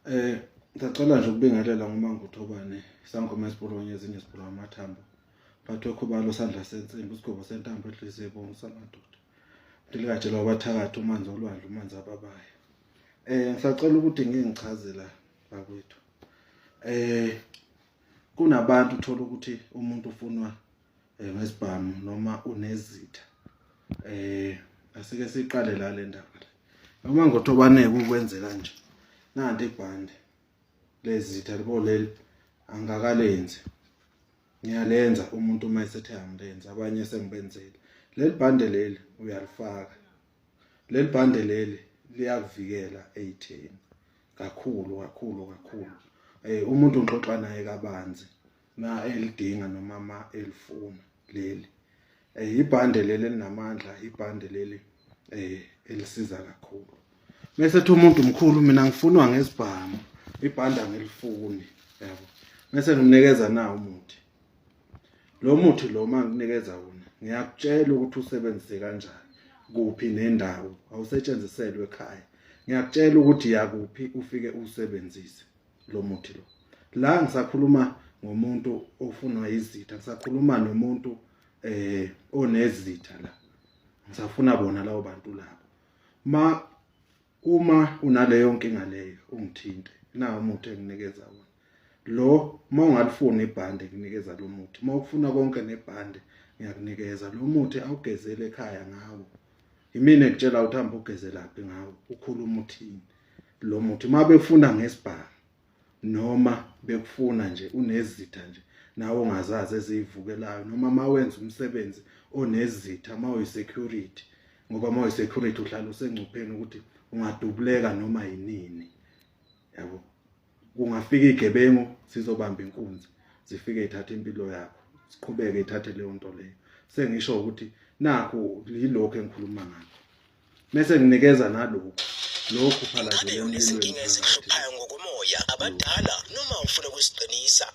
Ngicela nje ukubingelela ngoma nguThobane sangoma esibholonye ezinye sibhola amathambo. Phathwe khubalo sandla sensimbi isigaba sentambo enhliziyo ebonga samadoda. Ndilikatshelwa abathakathi umanzi olwandle umanzi ababayo. Ngisacela ukuthi ngingichaze la bakwethu. Kunabantu uthola ukuthi umuntu ufunwa ngesibhamu noma unezitha. Asike siqale la le ndaba le. Noma ngoThobane ukwenzela nje. Nanti ibhande lezitha libo leli angakalenzi. Ngiyalenza umuntu uma esethe angilenza abanye sengibenzele. Leli bhande leli uyalifaka. Leli bhande leli liyakuvikela ey'theni kakhulu. Umuntu ngixoxa naye kabanzi na elidinga noma elifuna leli. Ibhande leli linamandla, ibhande leli elisiza kakhulu. Mase ethi umuntu mkhulu mina ngifunwa ngesibhamu, ibhande angilifuni, yabo. Mase ngimnikeza na umuthi. Lo muthi lo manginikeza wona, ngiyakutshela ukuthi usebenzise kanjani, kuphi nendawo, awusetshenziselwe ekhaya. Ngiyakutshela ukuthi yakuphi ufike usebenzise lo muthi lo. La ngisakhuluma ngomuntu ofunwa izitha, ngisakhuluma nomuntu onezitha la. Ngisafuna bona labo bantu labo. Uma unaleyo nkinga leyo ungithinte, nawo umuthi enginikeza wona. Lo uma ungalifuni ibhande nginikeza lo muthi. Uma ufuna konke nebhande ngiyakunikeza lo muthi awugezele ekhaya ngawo. Yimina ekutshela ukuthi hamba ugezelaphi ngawo, ukhuluma uthini. Lo muthi uma befuna ngesibhamu noma bekufuna nje unezitha nje nawe ongazazi ezivukelayo noma mawenza umsebenzi onezitha mawuyisecurity ngoba mawuyisecurity uhlala usengcupheni ukuthi ungadubuleka noma yinini, yabo. Kungafika igebengu sizobamba inkunzi zifike ithathe impilo yakho, siqhubeke ithathe leyo nto leyo. Sengisho ukuthi nakho yilokho engikhuluma ngakho. Mase nginikeza nalokho phalazele emlilweni ngokomoya abadala noma ufuna ukusiqinisa